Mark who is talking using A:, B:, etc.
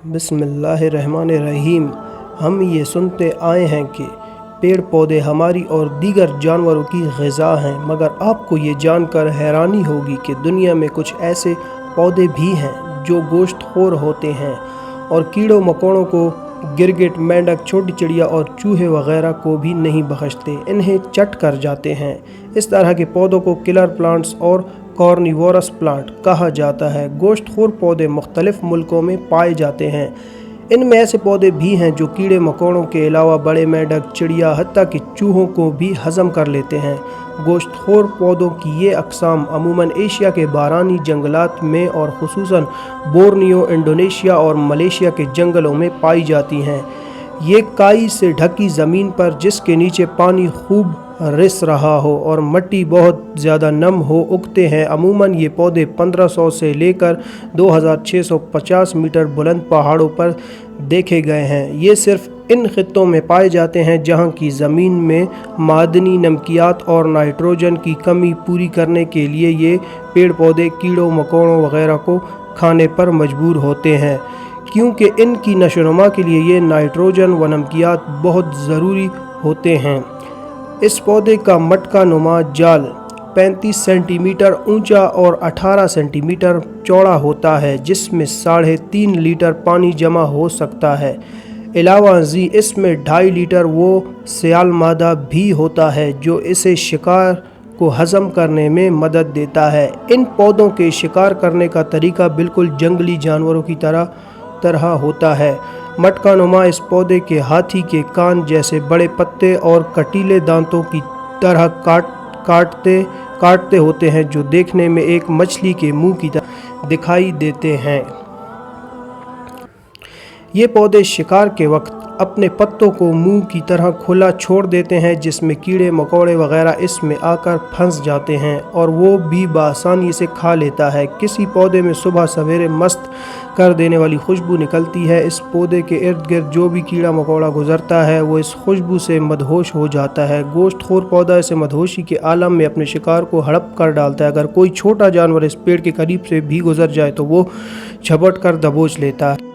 A: बिस्मिल्लाहिर्रहमानिर्रहीम। हम ये सुनते आए हैं कि पेड़ पौधे हमारी और दीगर जानवरों की ग़िज़ा हैं, मगर आपको ये जानकर हैरानी होगी कि दुनिया में कुछ ऐसे पौधे भी हैं जो गोश्तखोर होते हैं और कीड़ों मकोड़ों को, गिरगिट, मेंढक, छोटी चिड़िया और चूहे वगैरह को भी नहीं बख्शते, इन्हें चट कर जाते हैं। इस तरह के पौधों को किलर प्लांट्स और कॉर्निवोरस प्लांट कहा जाता है। गोश्तखोर पौधे मुख्तलिफ मुल्कों में पाए जाते हैं। इनमें ऐसे पौधे भी हैं जो कीड़े मकोड़ों के अलावा बड़े मेंढक, चिड़िया, हत्ता कि चूहों को भी हज़म कर लेते हैं। गोश्तखोर पौधों की ये अक़साम अमूमन एशिया के बारानी जंगलात में और ख़ुसूसन बोर्नियो, इंडोनेशिया और मलेशिया के जंगलों में पाई जाती हैं। ये काई से ढकी ज़मीन पर जिसके नीचे पानी खूब रिस रहा हो और मिट्टी बहुत ज़्यादा नम हो उगते हैं। अमूमन ये पौधे 1500 से लेकर 2650 मीटर बुलंद पहाड़ों पर देखे गए हैं। ये सिर्फ इन खित्तों में पाए जाते हैं जहाँ की ज़मीन में मादनी नमकियात और नाइट्रोजन की कमी पूरी करने के लिए ये पेड़ पौधे कीड़ों मकोड़ों वगैरह को खाने पर मजबूर होते हैं, क्योंकि इनकी नशोनुमा के लिए ये नाइट्रोजन व नमकियात बहुत ज़रूरी होते हैं। इस पौधे का मटका नुमा जाल 35 सेंटीमीटर ऊंचा और 18 सेंटीमीटर चौड़ा होता है, जिसमें 3.5 लीटर पानी जमा हो सकता है। अलावा जी इसमें 2.5 लीटर वो सियाल मादा भी होता है जो इसे शिकार को हज़म करने में मदद देता है। इन पौधों के शिकार करने का तरीका बिल्कुल जंगली जानवरों की तरह होता है। मटका नुमा इस पौधे के हाथी के कान जैसे बड़े पत्ते और कटीले दांतों की तरह काटते होते हैं, जो देखने में एक मछली के मुंह की तरह दिखाई देते हैं। ये पौधे शिकार के वक्त अपने पत्तों को मुंह की तरह खुला छोड़ देते हैं, जिसमें कीड़े मकोड़े वगैरह इसमें आकर फंस जाते हैं और वो भी बआसानी से खा लेता है। किसी पौधे में सुबह सवेरे मस्त कर देने वाली खुशबू निकलती है। इस पौधे के इर्द गिर्द जो भी कीड़ा मकोड़ा गुजरता है वो इस खुशबू से मदहोश हो जाता है। गोश्तखोर पौधा इसे मदहोशी के आलम में अपने शिकार को हड़प कर डालता है। अगर कोई छोटा जानवर इस पेड़ के करीब से भी गुजर जाए तो वो झपट कर दबोच लेता है।